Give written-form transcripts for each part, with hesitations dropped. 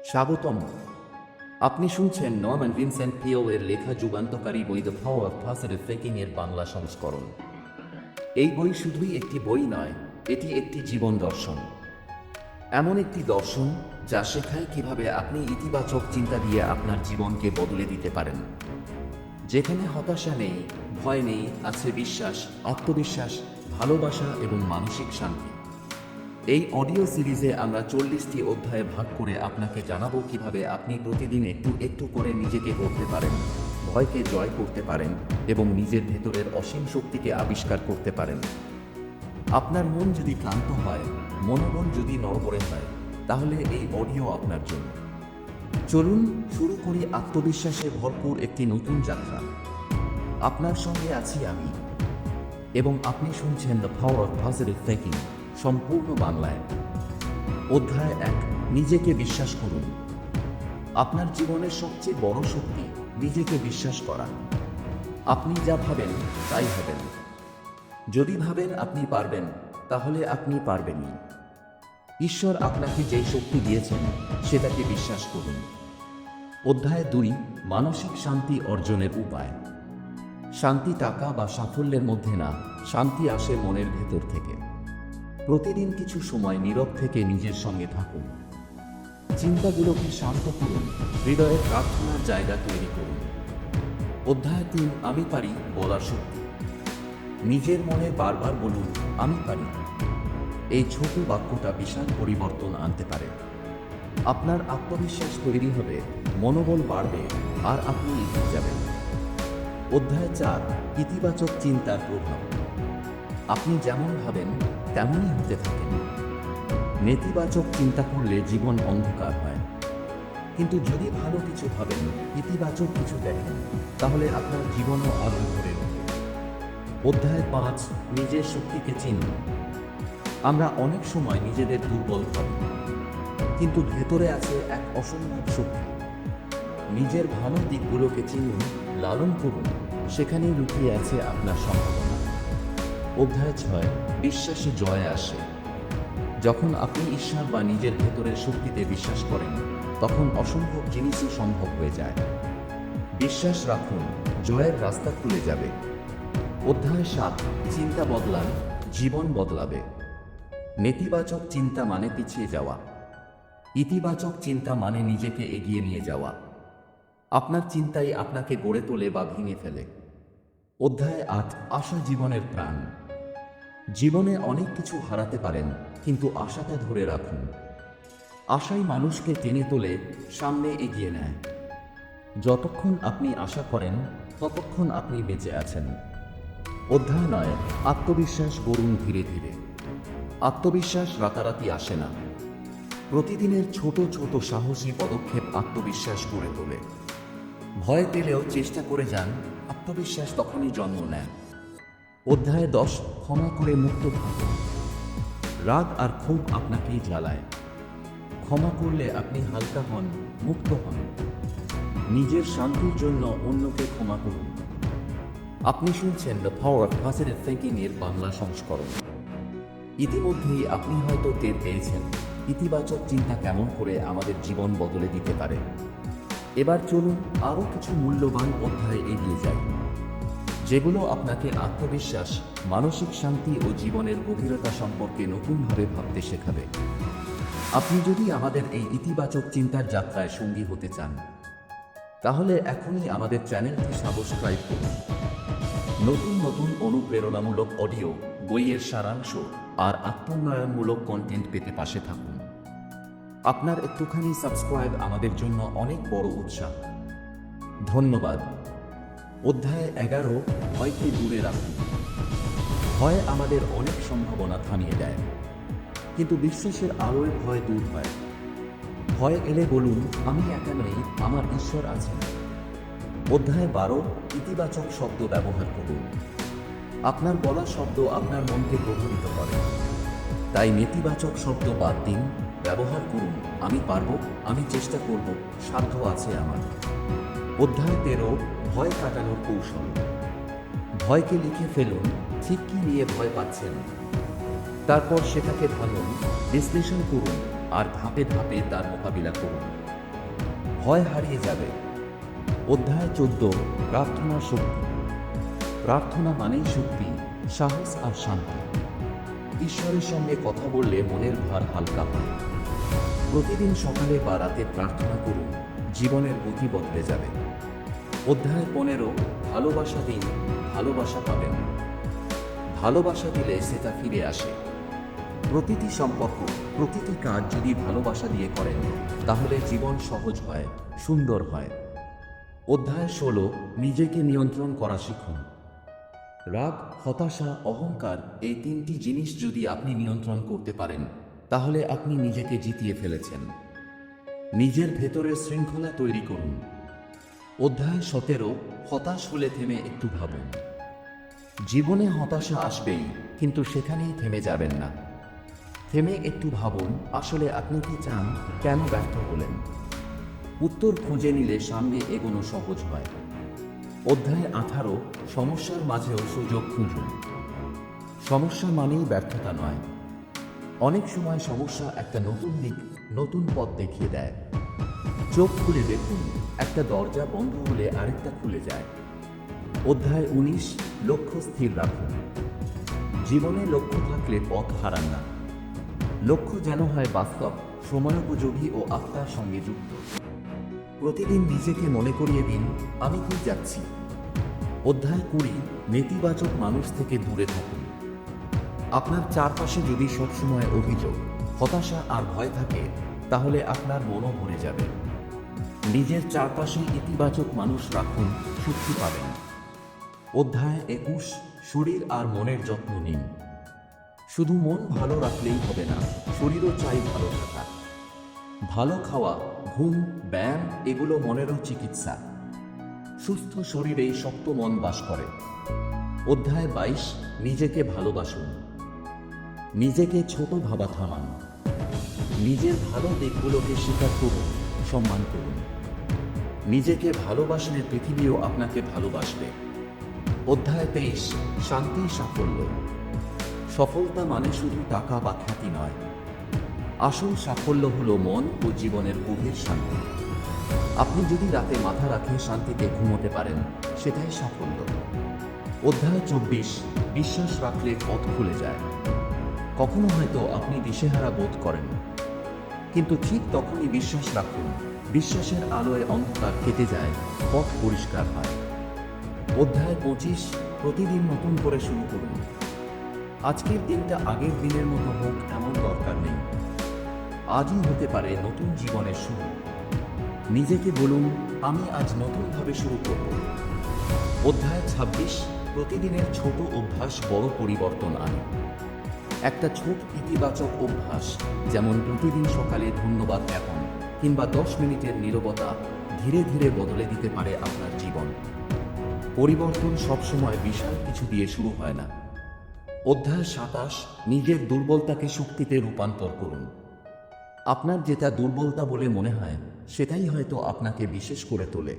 স্বাগতম। আপনি শুনছেন নরম্যান ভিনসেন্ট পিও এর লেখা যুগান্তকারী বই the power of positive thinking এর বাংলা সংস্করণ। এই বই শুধুই একটি বই নয়, এটি একটি জীবন দর্শন। এমন একটি দর্শন যা শেখায় কিভাবে আপনি ইতিবাচক চিন্তা দিয়ে আপনার জীবনকে বদলে দিতে পারেন। যেখানে হতাশা নেই, ভয় নেই, আছে বিশ্বাস, আত্মবিশ্বাস, ভালোবাসা এবং মানসিক শান্তি। এই অডিও সিরিজে আমরা 40টি অধ্যায়ে ভাগ করে আপনাকে জানাবো কিভাবে আপনি প্রতিদিন একটু একটু করে নিজেকে গড়তে পারেন, ভয়কে জয় করতে পারেন এবং নিজের ভেতরের অসীম শক্তিকে আবিষ্কার করতে পারেন। আপনার মন যদি ক্লান্ত হয়, মনোবল যদি নড়বড়ে হয়, তাহলে এই অডিও আপনার জন্য। চলুন শুরু করি আত্মবিশ্বাসে ভরপুর একটি নতুন যাত্রা। আপনার সঙ্গে আছি আমি, এবং আপনি শুনছেন the power of positive thinking সম্পূর্ণ বাংলায়। অধ্যায় 1, নিজেকে বিশ্বাস করুন। আপনার জীবনের সবচেয়ে বড় শক্তি নিজেকে বিশ্বাস করা। আপনি যা ভাবেন তাই হবেন। যদি ভাবেন আপনি পারবেন, তাহলে আপনি পারবেনই। ঈশ্বর আপনাকে যেই শক্তি দিয়েছেন সেটাকে বিশ্বাস করুন। অধ্যায় 2, মানসিক শান্তি অর্জনের উপায়। শান্তি টাকা বা সাফল্যের মধ্যে না, শান্তি আসে মনের ভেতর থেকে। প্রতিদিন কিছু সময় নীরব থেকে নিজের সঙ্গে থাকুন। চিন্তাগুলোকে শান্ত করুন, হৃদয়ের প্রার্থনার জায়গা তৈরি করুন। অধ্যায় 3, আমি পারি বলার শক্তি। নিজের মনে বারবার বলুন, আমি পারি। এই ছোট বাক্যটা বিশাল পরিবর্তন আনতে পারে। আপনার আত্মবিশ্বাস তৈরি হবে, মনোবল বাড়বে, আর আপনি এগিয়ে যাবেন। অধ্যায় 4, ইতিবাচক চিন্তার প্রভাব। আপনি যেমন ভাবেন তেমনই হতে থাকেন। নেতিবাচক চিন্তা করলে জীবন অন্ধকার হয়, কিন্তু যদি ভালো কিছু ভাবেন, ইতিবাচক কিছু দেখেন, তাহলে আপনার জীবনও আলোয় ভরে ওঠে। অধ্যায় 5, নিজের শক্তিকে চিনুন। আমরা অনেক সময় নিজেদের দুর্বল ভাবি, কিন্তু ভেতরে আছে এক অসম্ভব শক্তি। নিজের ভালো দিকগুলোকে চিনুন, লালন করুন, সেখানেই লুকিয়ে আছে আপনার সম্ভাবনা। অধ্যায় 6, বিশ্বাসে জয় আসে। যখন আপনি ঈশ্বর বা নিজের ভেতরের শক্তিতে বিশ্বাস করেন, তখন অসম্ভব জিনিসই সম্ভব হয়ে যায়। বিশ্বাস রাখুন, জয়ের রাস্তা খুলে যাবে। অধ্যায় 7, চিন্তা বদলান, জীবন বদলাবে। নেতিবাচক চিন্তা মানে পিছিয়ে যাওয়া, ইতিবাচক চিন্তা মানে নিজেকে এগিয়ে নিয়ে যাওয়া। আপনার চিন্তাই আপনাকে গড়ে তোলে বা ভেঙে ফেলে। অধ্যায় 8, আশা জীবনের প্রাণ। জীবনে অনেক কিছু হারাতে পারেন, কিন্তু আশাটা ধরে রাখুন। আশাই মানুষকে টেনে তোলে, সামনে এগিয়ে নেয়। যতক্ষণ আপনি আশা করেন, ততক্ষণ আপনি বেঁচে আছেন। অধ্যায় 9, আত্মবিশ্বাস গড়ুন ধীরে ধীরে। আত্মবিশ্বাস রাতারাতি আসে না। প্রতিদিনের ছোট ছোট সাহসী পদক্ষেপ আত্মবিশ্বাস গড়ে তোলে। ভয় পেলেও চেষ্টা করে যান, আত্মবিশ্বাস তখনই জন্ম নেয়। অধ্যায় 10, ক্ষমা করে মুক্ত থাকুন। রাগ আর ক্ষোভ আপনাকেই জ্বালায়। ক্ষমা করলে আপনি হালকা হন, মুক্ত হন। নিজের শান্তির জন্য অন্যকে ক্ষমা করুন। আপনি শুনছেন the power of positive thinking এর বাংলা সংস্করণ। ইতিমধ্যেই আপনি হয়তো টের পেয়েছেন ইতিবাচক চিন্তা কেমন করে আমাদের জীবন বদলে দিতে পারে। এবার চলুন আরও কিছু মূল্যবান অধ্যায়ে এগিয়ে যাই, যেগুলো আপনাকে আত্মবিশ্বাস, মানসিক শান্তি ও জীবনের গভীরতা সম্পর্কে নতুনভাবে ভাবতে শেখাবে। আপনি যদি আমাদের এই ইতিবাচক চিন্তার যাত্রায় সঙ্গী হতে চান, তাহলে এখনই আমাদের চ্যানেলটি সাবস্ক্রাইব করুন। নতুন নতুন অনুপ্রেরণামূলক অডিও, বইয়ের সারাংশ আর আত্মোন্নয়নমূলক কন্টেন্ট পেতে পাশে থাকুন। আপনার একটুখানি সাবস্ক্রাইব আমাদের জন্য অনেক বড় উৎসাহ। ধন্যবাদ। অধ্যায় 11, ভয়কে দূরে রাখুন। ভয় আমাদের অনেক সম্ভাবনা থামিয়ে দেয়, কিন্তু বিশ্বাসের আলোয় ভয় দূর হয়। ভয় এলে বলুন, আমি একা নই, আমার ঈশ্বর আছেন। অধ্যায় 12, ইতিবাচক শব্দ ব্যবহার করুন। আপনার বলা শব্দ আপনার মনকে প্রভাবিত করে, তাই নেতিবাচক শব্দ বাদ দিন, ব্যবহার করুন, আমি পারব, আমি চেষ্টা করব, সাধ্য আছে আমার। অধ্যায় 13, ভয় কাটানোর কৌশল। ভয়কে লিখে ফেলুন, ঠিক কী নিয়ে ভয় পাচ্ছেন। তারপর সেটাকে ভাবুন, বিশ্লেষণ করুন আর ধাপে ধাপে তার মোকাবিলা করুন। ভয় হারিয়ে যাবে। অধ্যায় 14, প্রার্থনার শক্তি। প্রার্থনা মানেই শক্তি, সাহস আর শান্তি। ঈশ্বরের সঙ্গে কথা বললে মনের ভার হালকা হয়। প্রতিদিন সকালে বা রাতে প্রার্থনা করুন, জীবনের গতি বদলে যাবে। অধ্যায় 15, ভালোবাসা দিন, ভালোবাসা পাবেন। ভালোবাসা দিলে সেটা ফিরে আসে। প্রতিটি সম্পর্ক, প্রতিটি কাজ যদি ভালোবাসা দিয়ে করেন, তাহলে জীবন সহজ হয়, সুন্দর হয়। অধ্যায় 16, নিজেকে নিয়ন্ত্রণ করা শিখুন। রাগ, হতাশা, অহংকার এই তিনটি জিনিস যদি আপনি নিয়ন্ত্রণ করতে পারেন, তাহলে আপনি নিজেকে জিতিয়ে ফেলেছেন। নিজের ভেতরের শৃঙ্খলা তৈরি করুন। অধ্যায় 17, হতাশ হলে থেমে একটু ভাবুন। জীবনে হতাশা আসবেই, কিন্তু সেখানেই থেমে যাবেন না। থেমে একটু ভাবুন, আসলে আপনি কি চান, কেন ব্যর্থ হলেন। উত্তর খুঁজে নিলে সামনে এগোনো সহজ হয়। অধ্যায় 18, সমস্যার মাঝেও সুযোগ খুঁজুন। সমস্যা মানেই ব্যর্থতা নয়। অনেক সময় সমস্যা একটা নতুন দিক, নতুন পথ দেখিয়ে দেয়। চোখ খুলে দেখুন, একটা দরজা বন্ধ হলে আরেকটা খুলে যায়। অধ্যায় 19, লক্ষ্য স্থির রাখুন। জীবনে লক্ষ্য থাকলে পথ হারান না। লক্ষ্য যেন হয় বাস্তব, সময়োপযোগী ও আত্মার সঙ্গে যুক্ত। প্রতিদিন নিজেকে মনে করিয়ে দিন, আমি কি যাচ্ছি। অধ্যায় 20, নেতিবাচক মানুষ থেকে দূরে থাকুন। আপনার চারপাশে যদি সবসময় অভিযোগ, হতাশা আর ভয় থাকে, তাহলে আপনার মনও ভরে যাবে। নিজের চারপাশে ইতিবাচক মানুষ রাখুন, শক্তি পাবেন। অধ্যায় 21, শরীর আর মনের যত্ন নিন। শুধু মন ভালো রাখলেই হবে না, শরীরও চাই ভালো থাকা। ভালো খাওয়া, ঘুম, ব্যায়াম এগুলো মনেরও চিকিৎসা। সুস্থ শরীরেই শক্ত মন বাস করে। অধ্যায় 22, নিজেকে ভালোবাসুন। নিজেকে ছোট ভাবা থামান। নিজের ভালো দিকগুলোকে স্বীকার করুন, সম্মান করুন। নিজেকে ভালোবাসলে পৃথিবীও আপনাকে ভালোবাসবে। অধ্যায় 23, শান্তি সাফল্য। সফলতা মানে শুধু টাকা বা খ্যাতি নয়। আসল সাফল্য হলো মন ও জীবনের গভীর শান্তি। আপনি যদি রাতে মাথা রাখে শান্তিতে ঘুমোতে পারেন, সেটাই সাফল্য। অধ্যায় 24, বিশ্বাস রাখলে পথ খুলে যায়। কখনো হয়তো আপনি দিশেহারা বোধ করেন, কিন্তু ঠিক তখনই বিশ্বাস রাখুন, বিশ্বাসের আলোয় অন্ধকার কেটে যায়, পথ পরিষ্কার হয়। অধ্যায় 25, প্রতিদিন নতুন করে শুরু করুন। আজকের দিনটা আগের দিনের মতো হোক এমন দরকার নেই। আজই হতে পারে নতুন জীবনের শুরু। নিজেকে বলুন, আমি আজ নতুনভাবে শুরু করব। অধ্যায় 26, প্রতিদিনের ছোট অভ্যাস বড় পরিবর্তন আনে। একটা ছোট ইতিবাচক অভ্যাস, যেমন প্রতিদিন সকালে ধন্যবাদ জ্ঞাপন কিংবা 10 মিনিটের নীরবতা, ধীরে ধীরে বদলে দিতে পারে আপনার জীবন। পরিবর্তন সবসময় বিশাল কিছু দিয়ে শুরু হয় না। অধ্যায় 27, নিজের দুর্বলতাকে শক্তিতে রূপান্তর করুন। আপনার যেটা দুর্বলতা বলে মনে হয়, সেটাই হয়তো আপনাকে বিশেষ করে তোলে।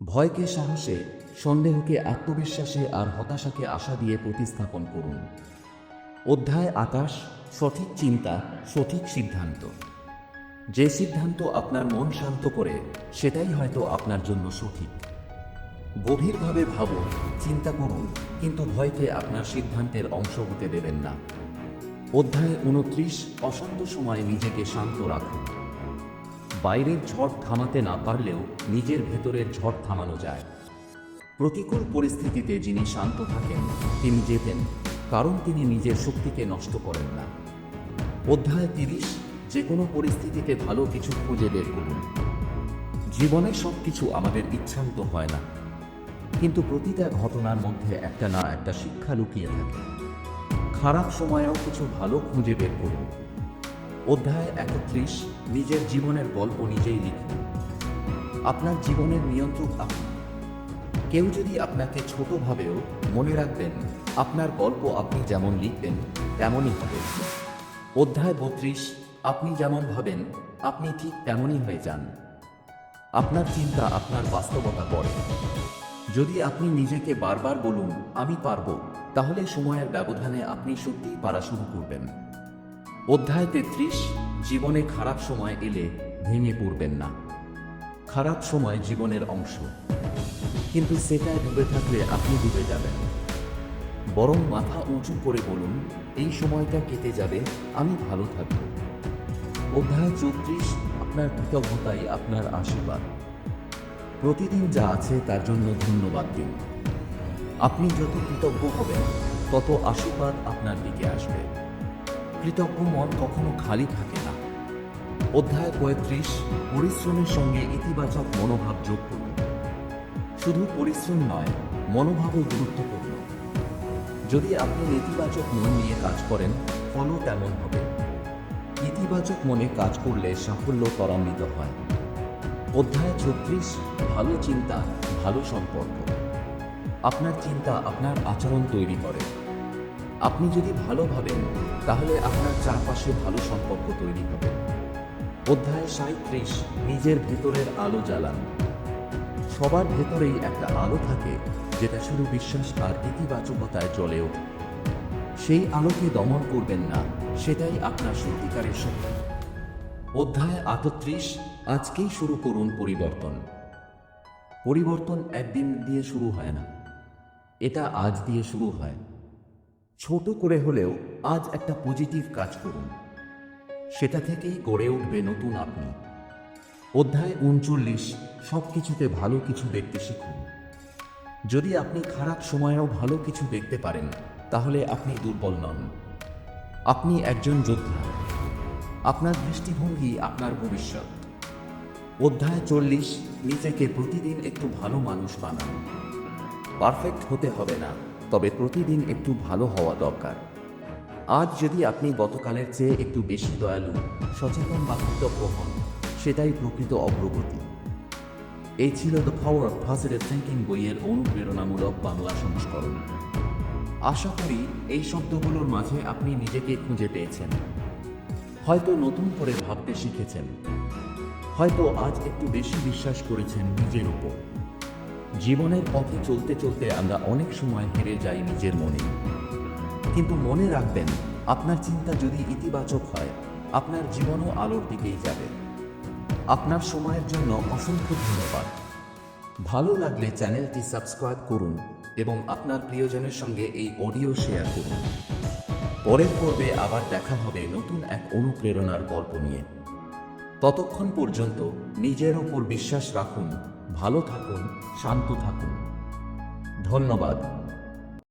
ভয়কে সাহসে, সন্দেহকে আত্মবিশ্বাসে আর হতাশাকে আশা দিয়ে প্রতিস্থাপন করুন। অধ্যায় 28, সঠিক চিন্তা, সঠিক সিদ্ধান্ত। যে সিদ্ধান্ত আপনার মন শান্ত করে, সেটাই হয়তো আপনার জন্য সঠিক। গভীরভাবে ভাবুন, চিন্তা করুন, কিন্তু ভয়কে আপনার সিদ্ধান্তের অংশ হতে দেবেন না। অধ্যায় 29, অশান্ত সময়ে নিজেকে শান্ত রাখুন। বাইরের ঝড় থামাতে না পারলেও নিজের ভেতরের ঝড় থামানো যায়। প্রতিকূল পরিস্থিতিতে যিনি শান্ত থাকেন, তিনি জেতেন, কারণ তিনি নিজের শক্তিকে নষ্ট করেন না। অধ্যায় 30, যে কোনো পরিস্থিতিতে ভালো কিছু খুঁজে বের করুন। জীবনে সব কিছু আমাদের ইচ্ছামতো হয় না, কিন্তু প্রতিটা ঘটনার মধ্যে একটা না একটা শিক্ষা লুকিয়ে থাকে। খারাপ সময়েও কিছু ভালো খুঁজে বের করুন। অধ্যায় 31, নিজের জীবনের গল্প নিজেই লিখুন। আপনার জীবনের নিয়ন্ত্রক আপনি। কেউ যদি আপনাকে ছোট ভাবেও, মনে রাখবেন, আপনার গল্প আপনি যেমন লিখবেন তেমনই হবে। অধ্যায় 32, আপনি যেমন ভাবেন, আপনি ঠিক তেমনই হয়ে যান। আপনার চিন্তা আপনার বাস্তবতা গড়ে। যদি আপনি নিজেকে বারবার বলুন, আমি পারবো, তাহলে সময়ের ব্যবধানে আপনি সত্যিই পারা শুরু করবেন। অধ্যায় 33, জীবনে খারাপ সময় এলে ভেঙে পড়বেন না। খারাপ সময় জীবনের অংশ, কিন্তু সেটায় ডুবে থাকলে আপনি ডুবে যাবেন। বরং মাথা উঁচু করে বলুন, এই সময়টা কেটে যাবে, আমি ভালো থাকব। অধ্যায় 34, আপনার কৃতজ্ঞতাই আপনার আশীর্বাদ। প্রতিদিন যা আছে তার জন্য ধন্যবাদ দিন। আপনি যত কৃতজ্ঞ হবেন তত আশীর্বাদ আপনার দিকে আসবে। কৃতজ্ঞ মন কখনো খালি থাকে না। অধ্যায় 35, পরিশ্রমের সঙ্গে ইতিবাচক মনোভাব যোগ করুন। শুধু পরিশ্রম নয়, মনোভাবও গুরুত্বপূর্ণ। যদি আপনি নেতিবাচক মন নিয়ে কাজ করেন, ফলও তেমন হবে। ইতিবাচক মনে কাজ করলে সাফল্য ত্বরান্বিত হয়। অধ্যায় 36, ভালো চিন্তা, ভালো সম্পর্ক। আপনার চিন্তা আপনার আচরণ তৈরি করে। আপনি যদি ভালো ভাবেন, তাহলে আপনার চারপাশে ভালো সম্পর্ক তৈরি হবে। অধ্যায় 37, নিজের ভেতরের আলো জ্বালান। সবার ভেতরেই একটা আলো থাকে, যেটা শুধু বিশ্বাস আর ইতিবাচকতায় জ্বলে ওঠে। সেই আলোকে দমন করবেন না, সেটাই আপনার সত্যিকারের শক্তি। অধ্যায় 38, আজকেই শুরু করুন পরিবর্তন। পরিবর্তন একদিন দিয়ে শুরু হয় না, এটা আজ দিয়ে শুরু হয়। ছোট করে হলেও আজ একটা পজিটিভ কাজ করুন, সেটা থেকেই গড়ে উঠবে নতুন আপনি। অধ্যায় 39, সব কিছুতে ভালো কিছু দেখতে শিখুন। যদি আপনি খারাপ সময়েও ভালো কিছু দেখতে পারেন, তাহলে আপনি দুর্বল নন, আপনি একজন যোদ্ধা। আপনার দৃষ্টিভঙ্গি আপনার ভবিষ্যৎ। অধ্যায় 40, নিজেকে প্রতিদিন একটু ভালো মানুষ বানান। পারফেক্ট হতে হবে না, তবে প্রতিদিন একটু ভালো হওয়া দরকার। আজ যদি আপনি গতকালের চেয়ে একটু বেশি দয়ালু, সচেতন বা কৃতজ্ঞ হন, সেটাই প্রকৃত অগ্রগতি। এই ছিল the power of positive thinking বইয়ের অনুপ্রেরণামূলক বাংলা সংস্করণ। আশা করি এই শব্দগুলোর মাঝে আপনি নিজেকে খুঁজে পেয়েছেন। হয়তো নতুন করে ভাবতে শিখেছেন, হয়তো আজ একটু বেশি বিশ্বাস করেছেন নিজের উপর। জীবনের পথে চলতে চলতে আমরা অনেক সময় হেরে যাই নিজের মনে, কিন্তু মনে রাখবেন, আপনার চিন্তা যদি ইতিবাচক হয়, আপনার জীবনও আলোর দিকেই যাবে। আপনার সময়ের জন্য অসংখ্য ধন্যবাদ। ভালো লাগলে চ্যানেলটি সাবস্ক্রাইব করুন এবং আপনার প্রিয়জনের সঙ্গে এই অডিও শেয়ার করুন। পরের পর্বে আবার দেখা হবে নতুন এক অনুপ্রেরণার গল্প নিয়ে। ততক্ষণ পর্যন্ত নিজের ওপর বিশ্বাস রাখুন, ভালো থাকুন, শান্ত থাকুন। ধন্যবাদ।